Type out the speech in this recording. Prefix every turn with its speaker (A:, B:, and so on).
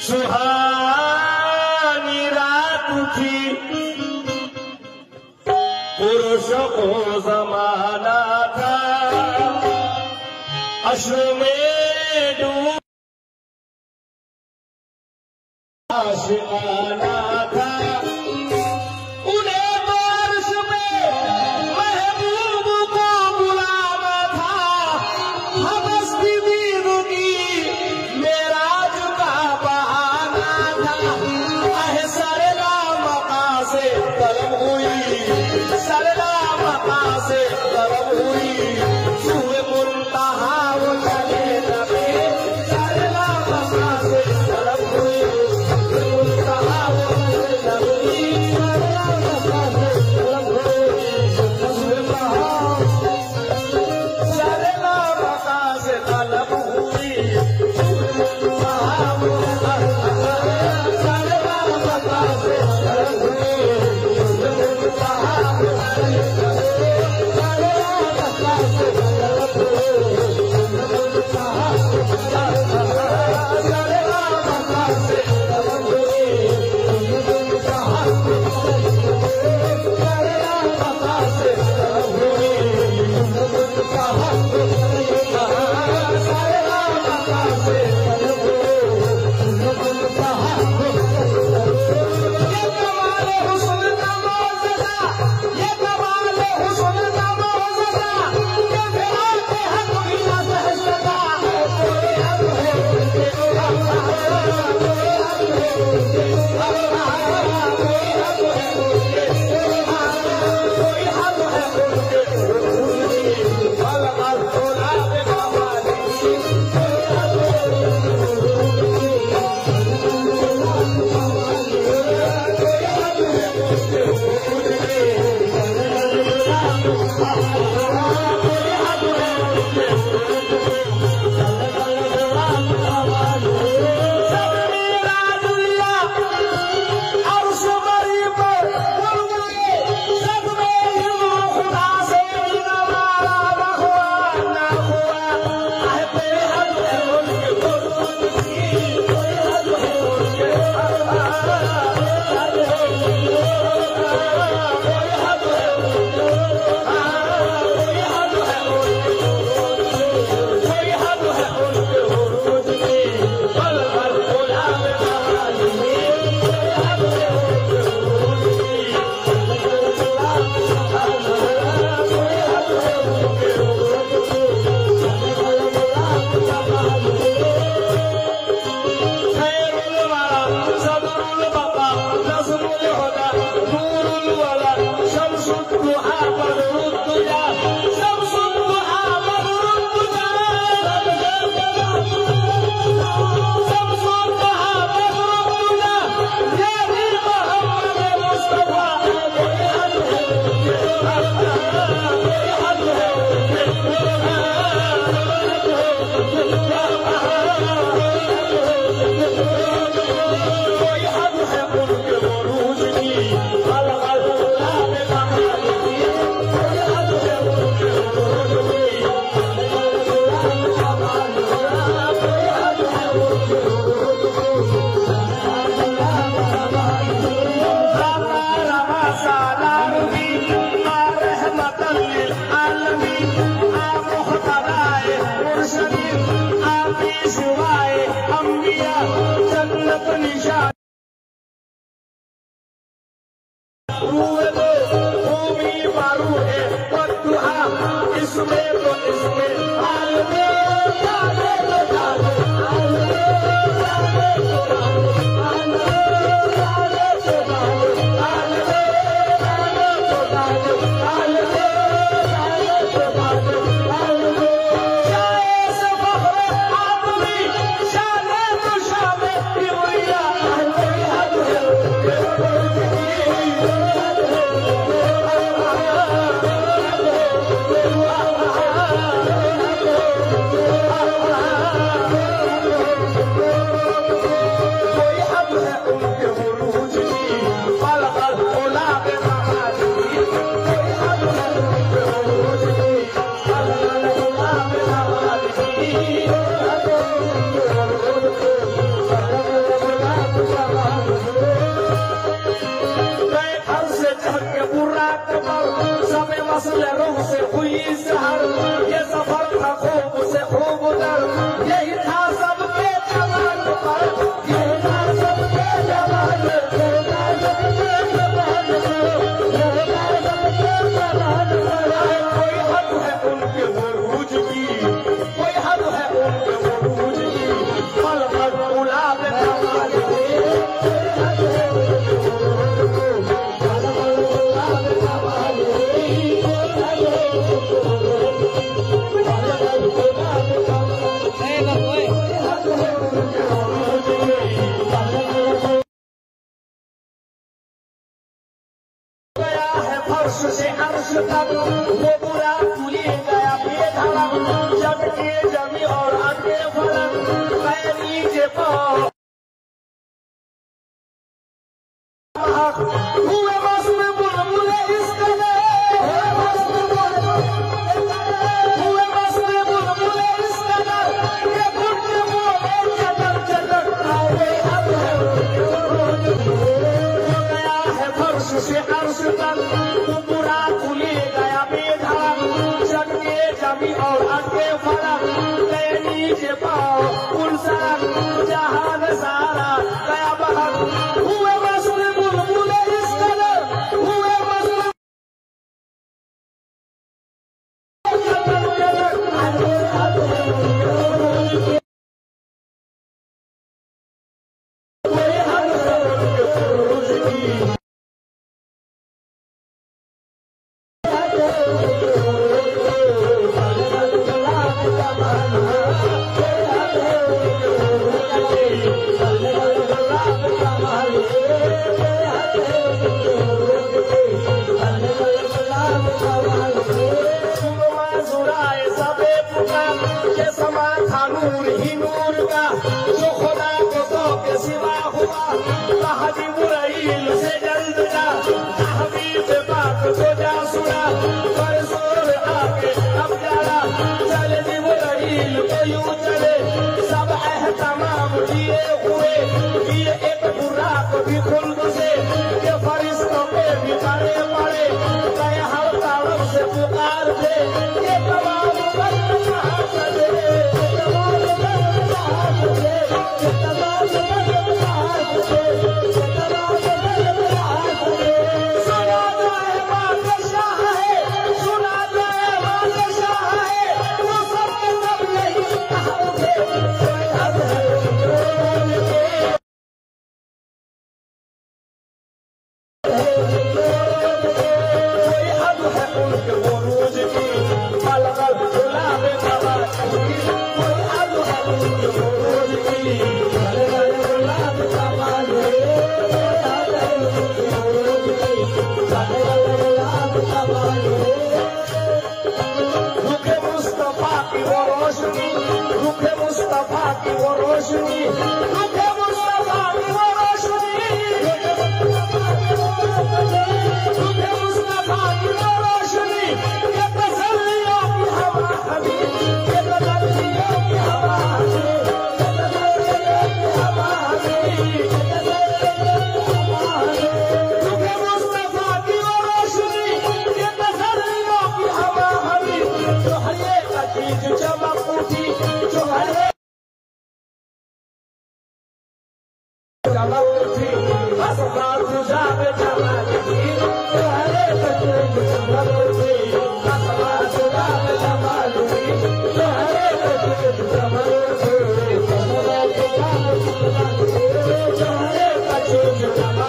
A: सुहानी रात थी, पुरुषों को जमाना था, अश्रु में डूब आशिकाना था। उन्हें बारिश में महबूब को बुलाना था, हवस की दीद की मेराज का बहाना था। अहे सरला मका से तलब हुई, सरला मका से तलब हुई, सुए मुंतहा वो चले लगे, सरला मका से तलब हुई, मुंतहा वो चले लगे, सरला मका से तलब हुई, सरला मका से तलब हुई, मुंतहा वो सरला मका से तलब हुई, मुंतहा वो वस्ल रूह से हुई सहर, ये सफर था खूब से खूब दर, यही था सबके जवान पर, यही था सबके जवान, यही था सबके जवान, यही था सबके जवान। कोई हद है उनके बुरूज की, कोई हद है उनके बुरूज की, पल पल गुलाब कमाल के, कोई हद है उनके बुरूज की, पल पल गुलाब कमाल के, कोई हद है उनके बुरूज की, पल पल गुलाब कमाल के, कोई हद है उनके बुरूज की, पल पल गया है फर्श से अर्श तक, वो बुरा खुली गया बेधड़क, चटके जमी और अटके फलक, पैरी के पाँव हुए मस्त बुलबुले इस कदर, हुए मस्त बुलबुले इस कदर, ये घुट के बोले चटर चटर, आए अब है हो गया है फर्श से अर्श तक, वो बुरा खुली गया बेधड़क, चटके जमी और अटके फलक, पैरी के पाँव गुलशन, जहान सारा गया बहक, हुए मस्त बुलबुले इस कदर, हुए मस्त चटर चटर, आए अब है हो कोई हद है उनके बुरूज की, नूर ही नूर का जो खुदा को तो के सिवा हुआ, कहानी बुराइल से जल्द जा, हबीब बात को जा सुना, पर सोर आके अब जाना, चले भी बुराइल को यूं चले, सब एहतमाम किए हुए, किए एक बुरा को भी खुल्द से, ये फरिश्तों पे भी बड़े बड़े, गए हर तारफ से पुकार दे, ये तमाम वक्त कहाँ चले, सुना जाए बादशाह है, सुना जाए बादशाह है, वो सब के सब यही कहोगे, कोई हद है उनके, कोई हद है उनके बुरूज की, पल पल गुलाब कमाल की, कोई हद है उनके बुरूज की, पल पल गुलाब कमाल की, कोई हद है उनके बुरूज की, पल पल गुलाब कमाल की। रुखे मुस्तफा की वो रोशनी, रुखे मुस्तफा की वो रोशनी, रुखे मुस्तफा की वो रोशनी, रुखे मुस्तफा की वो रोशनी, ये तसल्लियों की हवा हमी, ये तसल्लियों की हवा हमी, ये तसल्लियों की हवा हमी, ये तसल्लियों की हवा हमी, रुखे मुस्तफा की वो रोशनी, ये तसल्लियों की हवा हमी, जो हर एक चीज चमक उठी, जो हर एक चमक उठी, हसबार तुझा पे चमक उठी, जो हर एक चीज चमक उठी, हसबार तुझा पे चमक उठी, जो हर एक चीज चमक उठी, हसबार तुझा पे चमक उठी, जो हर एक चीज चमक